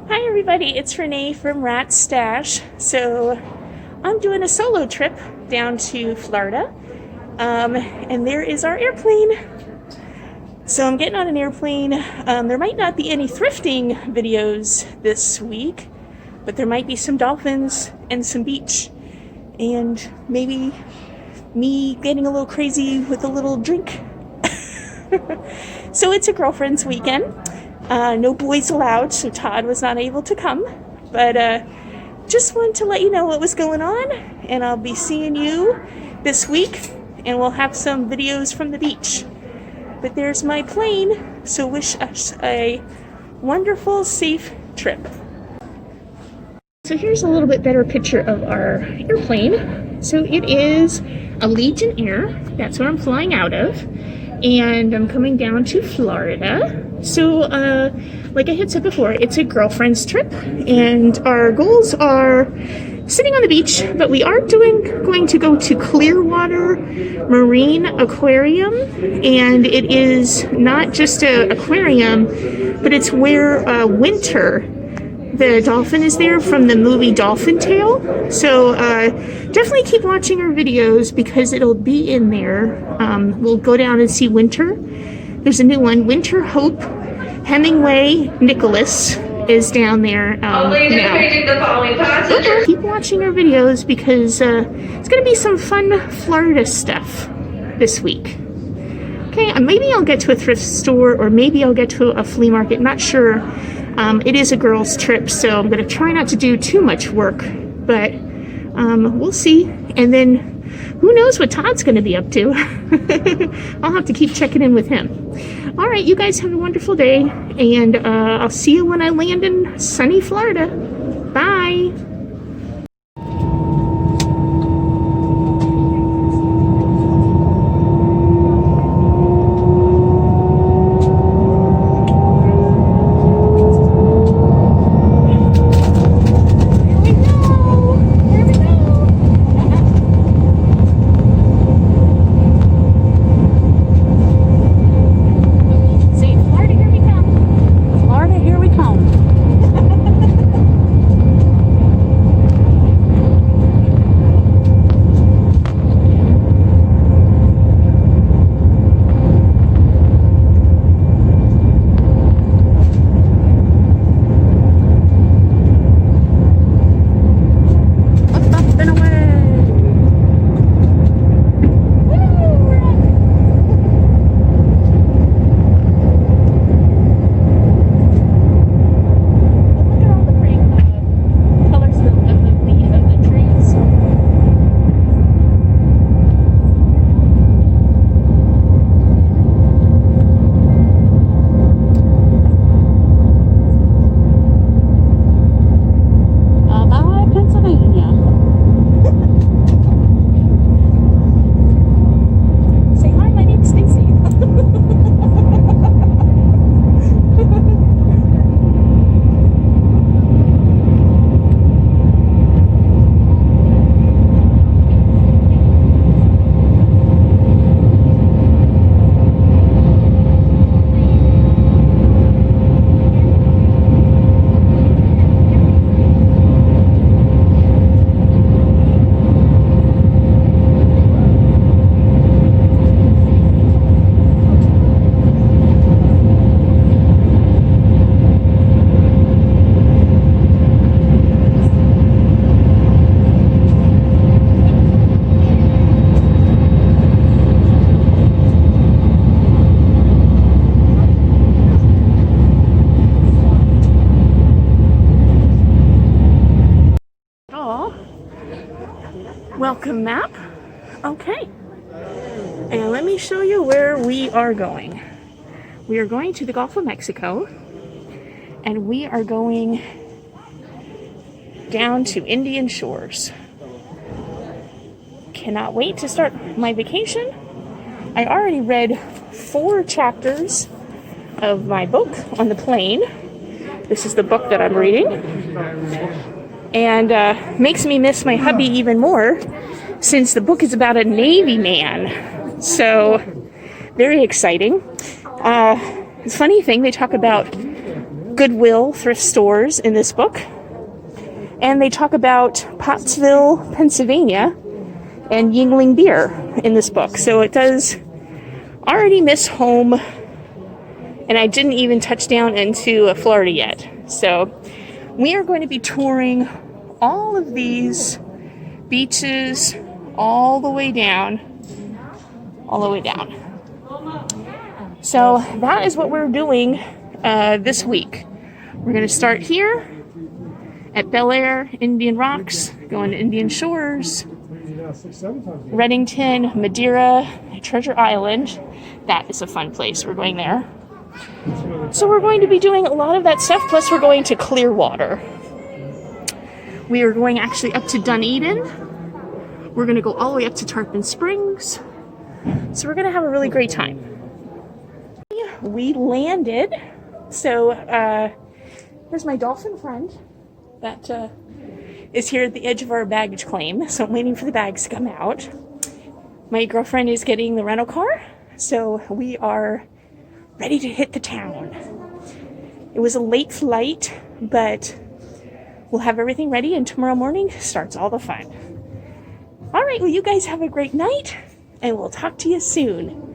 Hi everybody, it's Renee from Rat Stash. So I'm doing a solo trip down to Florida, and there is our airplane. So I'm getting on an airplane. There might not be any thrifting videos this week, but there might be some dolphins and some beach, and maybe me getting a little crazy with a little drink. So it's a girlfriend's weekend. No boys allowed, so Todd was not able to come. But just wanted to let you know what was going on, and I'll be seeing you this week, and we'll have some videos from the beach. But there's my plane, so wish us a wonderful, safe trip. So here's a little bit better picture of our airplane. So it is a Legion Air. That's where I'm flying out of. And I'm coming down to Florida. So, like I had said before, it's a girlfriend's trip, and our goals are sitting on the beach, but we are going to go to Clearwater Marine Aquarium, and it is not just an aquarium, but it's where Winter, the dolphin, is there from the movie Dolphin Tale. So definitely keep watching our videos because it'll be in there. We'll go down and see Winter. There's a new one, Winter Hope Hemingway Nicholas is down there now. Keep watching our videos because it's going to be some fun Florida stuff this week. Okay, maybe I'll get to a thrift store, or maybe I'll get to a flea market. Not sure. It is a girls' trip, so I'm going to try not to do too much work, but we'll see. And then who knows what Todd's going to be up to. I'll have to keep checking in with him. All right, you guys have a wonderful day, and I'll see you when I land in sunny Florida. Bye. Welcome map. Okay, and let me show you where we are going. We are going to the Gulf of Mexico, and we are going down to Indian Shores. Cannot wait to start my vacation. I already read 4 chapters of my book on the plane. This is the book that I'm reading, and makes me miss my hubby even more since the book is about a Navy man. So very exciting. It's a funny thing, they talk about Goodwill thrift stores in this book. And they talk about Pottsville, Pennsylvania, and Yingling beer in this book. So it does already miss home, and I didn't even touch down into Florida yet. So we are going to be touring all of these beaches all the way down. So that is what we're doing this week. We're going to start here at Bel Air, Indian Rocks, going to Indian Shores, Reddington, Madeira, Treasure Island. That is a fun place. We're going there. So we're going to be doing a lot of that stuff, plus we're going to Clearwater. We are going actually up to Dunedin. We're going to go all the way up to Tarpon Springs. So we're going to have a really great time. We landed. So here's my dolphin friend that is here at the edge of our baggage claim. So I'm waiting for the bags to come out. My girlfriend is getting the rental car. So we are ready to hit the town. It was a late flight, but we'll have everything ready, and tomorrow morning starts all the fun. All right, well, you guys have a great night, and we'll talk to you soon.